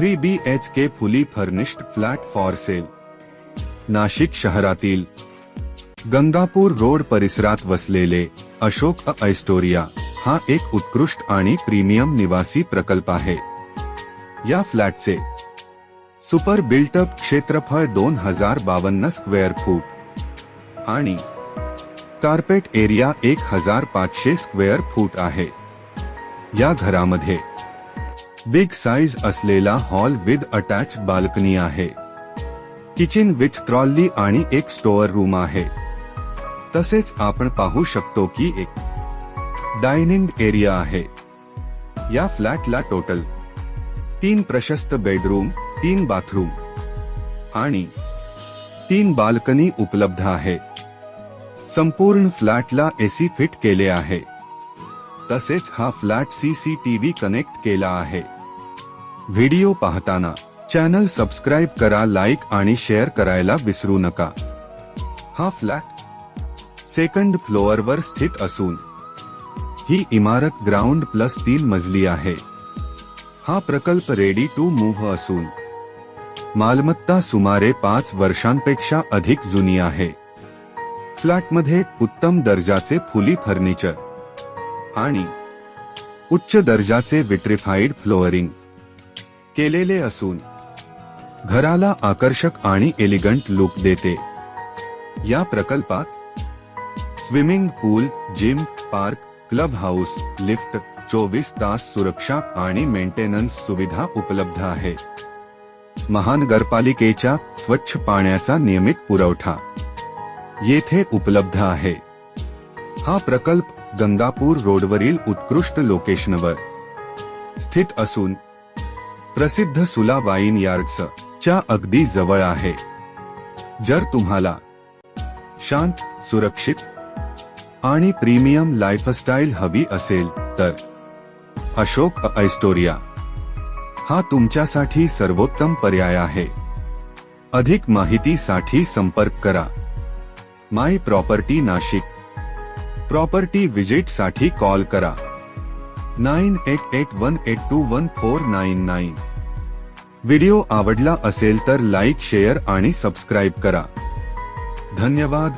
3 BHK fully furnished flat for sale. Nashik शहरातील Gangapur road परिसरात वसलेले अशोक ऐश्वर्या हा एक उत्कृष्ट आणि प्रीमियम निवासी प्रकल्प आहे. या फ्लॅटचे सुपर बिल्टअप क्षेत्रफळ 2052 स्क्वेअर फूट आणि कार्पेट एरिया 1500 स्क्वेअर फूट आहे. या घरामध्ये बिग साइज असलेला हॉल विथ अटॅच बाल्कनी आहे. किचन विथ ट्रॉली आणि एक स्टोअर रूम आहे. तसेच आपण पाहू शकतो की एक डायनिंग एरिया आहे. या फ्लॅटला टोटल 3 प्रशस्त बेडरूम, 3 बाथरूम आणि 3 बाल्कनी उपलब्ध आहे. संपूर्ण फ्लॅटला एसी फिट केले आहे. तसेच हा फ्लॅट CCTV कनेक्ट केला आहे. व्हिडिओ पाहताना चॅनल सबस्क्राइब करा, लाईक आणि शेअर करायला विसरू नका. हा फ्लॅट सेकंड फ्लोअरवर स्थित असून ही इमारत ग्राउंड प्लस 3 मजली आहे. हा प्रकल्प रेडी टू मूव्ह असून मालमत्ता सुमारे 5 वर्षांपेक्षा अधिक जुनी आहे. फ्लॅटमध्ये उत्तम दर्जाचे फुली फर्निचर आणि उच्च दर्जाचे विट्रिफाईड फ्लोअरिंग केलेले असून घराला आकर्षक आणि एलिगंट लुक देते. या प्रकल्पात swimming pool, gym, park, club house, lift, 24 तास सुरक्षा आणि मेंटेनन्स सुविधा उपलब्ध आहे. महानगरपालिकेच्या स्वच्छ पाण्याचा नियमित पुरवठा येथे उपलब्ध आहे. हा प्रकल्प गंगापूर रोडवरील उत्कृष्ट लोकेशनवर स्थित असून प्रसिद्ध सुला वाईन यार्ड्स च्या अगदी जवळ आहे. जर तुम्हाला शांत, सुरक्षित आणि प्रीमियम लाईफस्टाईल हवी असेल तर अशोक ऐश्वर्या हा तुमच्यासाठी सर्वोत्तम पर्याय आहे. अधिक माहितीसाठी संपर्क करा. माय प्रॉपर्टी नाशिक. प्रॉपर्टी विजिट साठी कॉल करा 9881821499. व्हिडिओ आवडला असेल तर लाईक, शेअर आणि सबस्क्राइब करा. धन्यवाद.